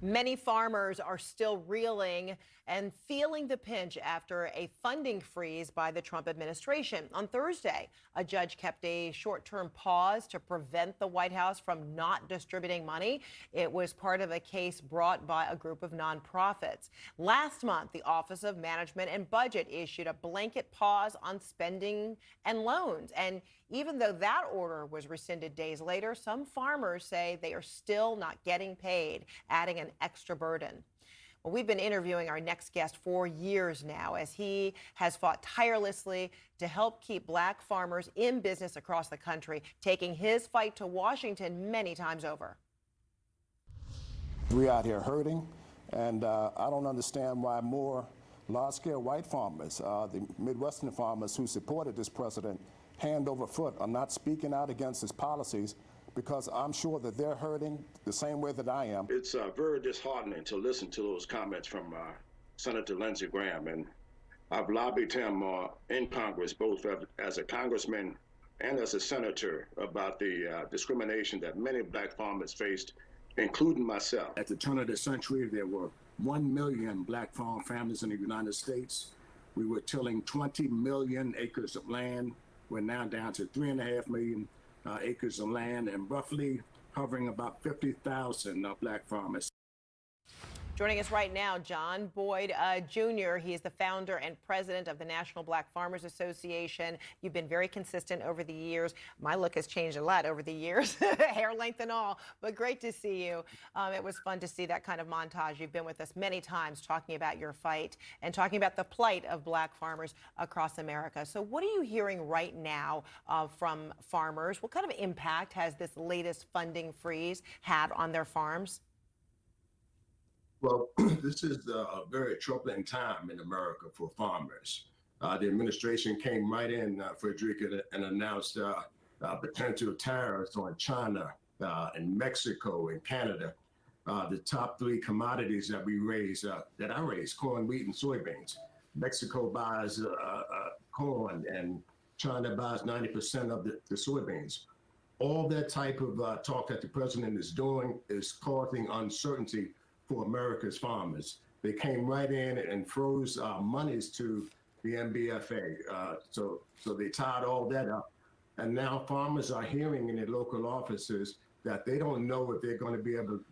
Many farmers are still reeling and feeling the pinch after a funding freeze by the Trump administration. On Thursday, a judge kept a short-term pause to prevent the White House from not distributing money. It was part of a case brought by a group of nonprofits. Last month, the Office of Management and Budget issued a blanket pause on spending and loans. And even though that order was rescinded days later, some farmers say they are still not getting paid, adding an extra burden. Well, we've been interviewing our next guest for years now as he has fought tirelessly to help keep black farmers in business across the country, taking his fight to Washington many times over. We're out here hurting, and I don't understand why more large-scale white farmers, the Midwestern farmers who supported this president hand over foot, are not speaking out against his policies, because I'm sure that they're hurting the same way that I am. It's very disheartening to listen to those comments from Senator Lindsey Graham, and I've lobbied him in Congress, both as a congressman and as a senator, about the discrimination that many black farmers faced, including myself. At the turn of the century, there were 1 million black farm families in the United States. We were tilling 20 million acres of land. We're now down to 3.5 million acres of land and roughly hovering about 50,000 black farmers. Joining us right now, John Boyd Jr. He is the founder and president of the National Black Farmers Association. You've been very consistent over the years. My look has changed a lot over the years, hair length and all, but great to see you. It was fun to see that kind of montage. You've been with us many times talking about your fight and talking about the plight of black farmers across America. So what are you hearing right now from farmers? What kind of impact has this latest funding freeze had on their farms? Well, this is a very troubling time in America for farmers. The administration came right in, Frederica, and announced potential tariffs on China and Mexico and Canada. The top three commodities that we raise, that I raise, corn, wheat, and soybeans. Mexico buys corn and China buys 90% of the soybeans. All that type of talk that the president is doing is causing uncertainty for America's farmers. They came right in and froze monies to the NBFA. So they tied all that up. And now farmers are hearing in their local offices that they don't know if they're going to be able to,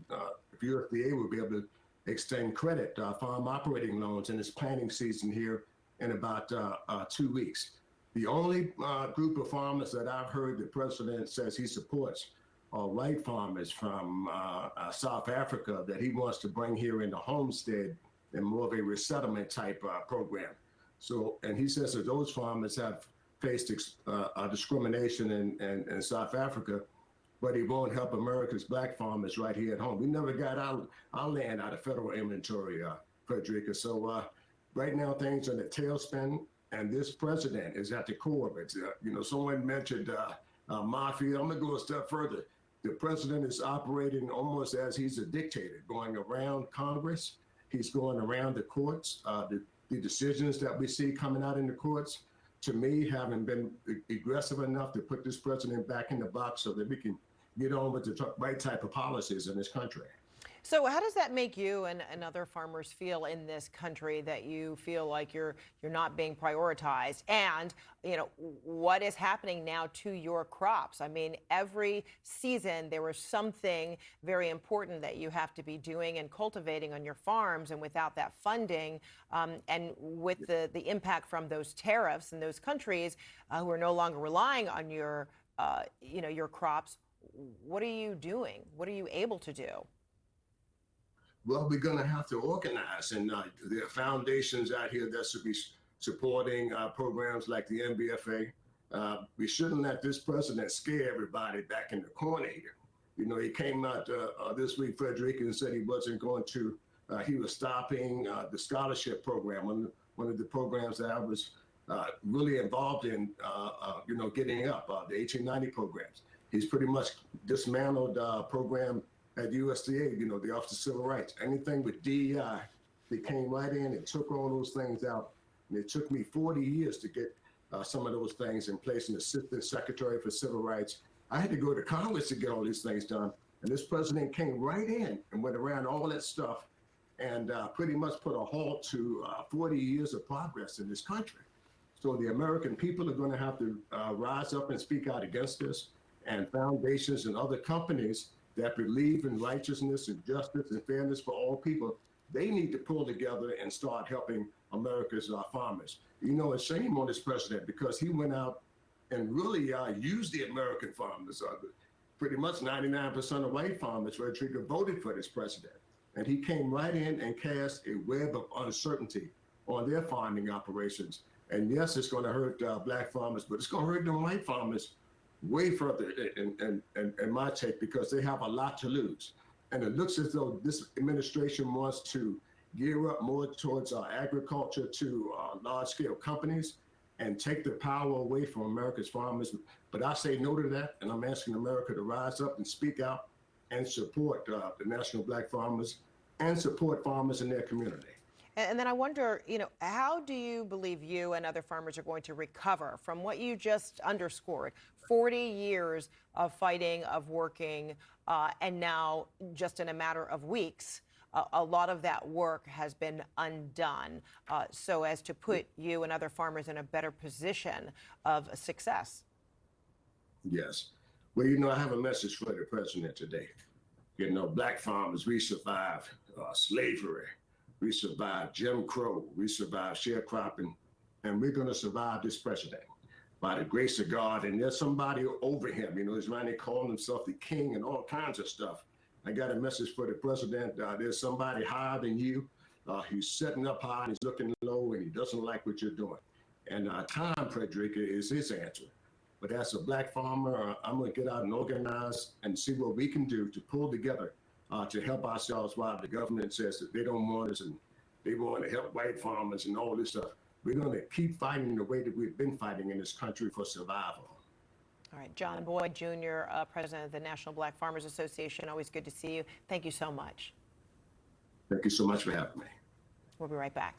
if USDA will be able to extend credit, farm operating loans in this planting season here in about 2 weeks. The only group of farmers that I've heard the president says he supports are white farmers from South Africa that he wants to bring here in the homestead and more of a resettlement type program. So, and he says that those farmers have faced discrimination in South Africa, but he won't help America's black farmers right here at home. We never got our land out of federal inventory, Frederica. So right now things are in the tailspin, and this president is at the core of it. Someone mentioned mafia. I'm gonna go a step further. The president is operating almost as he's a dictator, going around Congress. He's going around the courts. The decisions that we see coming out in the courts, to me, haven't been aggressive enough to put this president back in the box so that we can get on with the right type of policies in this country. So how does that make you and other farmers feel in this country, that you feel like you're not being prioritized? And, what is happening now to your crops? I mean, every season there was something very important that you have to be doing and cultivating on your farms. And without that funding and with the impact from those tariffs in those countries who are no longer relying on your crops, what are you doing? What are you able to do? Well, we're going to have to organize, and there are foundations out here that should be supporting programs like the NBFA. We shouldn't let this president scare everybody back in the corner here. He came out this week, Frederica, and said he wasn't going to, he was stopping the scholarship program, one of the programs that I was really involved in, getting up, the 1890 programs. He's pretty much dismantled program at USDA, the Office of Civil Rights. Anything with DEI, they came right in and took all those things out. And it took me 40 years to get some of those things in place, an assistant secretary for civil rights. I had to go to Congress to get all these things done. And this president came right in and went around all that stuff and pretty much put a halt to 40 years of progress in this country. So the American people are going to have to rise up and speak out against this. And foundations and other companies that believe in righteousness and justice and fairness for all people, they need to pull together and start helping America's farmers. You know, it's shame on this president because he went out and really used the American farmers. Pretty much 99% of white farmers voted for this president. And he came right in and cast a web of uncertainty on their farming operations. And yes, it's going to hurt black farmers, but it's going to hurt them white farmers way further in my take, because they have a lot to lose. And it looks as though this administration wants to gear up more towards agriculture to large-scale companies and take the power away from America's farmers. But I say no to that, and I'm asking America to rise up and speak out and support the National Black Farmers and support farmers in their community. And then I wonder, you know, how do you believe you and other farmers are going to recover from what you just underscored? 40 years of fighting, of working, and now just in a matter of weeks, a lot of that work has been undone, so as to put you and other farmers in a better position of success. Yes. Well, you know, I have a message for the president today. You know, black farmers, we survived slavery. We survived Jim Crow. We survived sharecropping. And we're going to survive this president by the grace of God. And there's somebody over him. You know, he's running, calling himself the king and all kinds of stuff. I got a message for the president. There's somebody higher than you. He's sitting up high and he's looking low and he doesn't like what you're doing. And Tom Frederica is his answer. But as a black farmer, I'm going to get out and organize and see what we can do to pull together to help ourselves while the government says that they don't want us and they want to help white farmers and all this stuff. We're going to keep fighting the way that we've been fighting in this country for survival. All right, John Boyd Jr., President of the National Black Farmers Association. Always good to see you. Thank you so much. Thank you so much for having me. We'll be right back.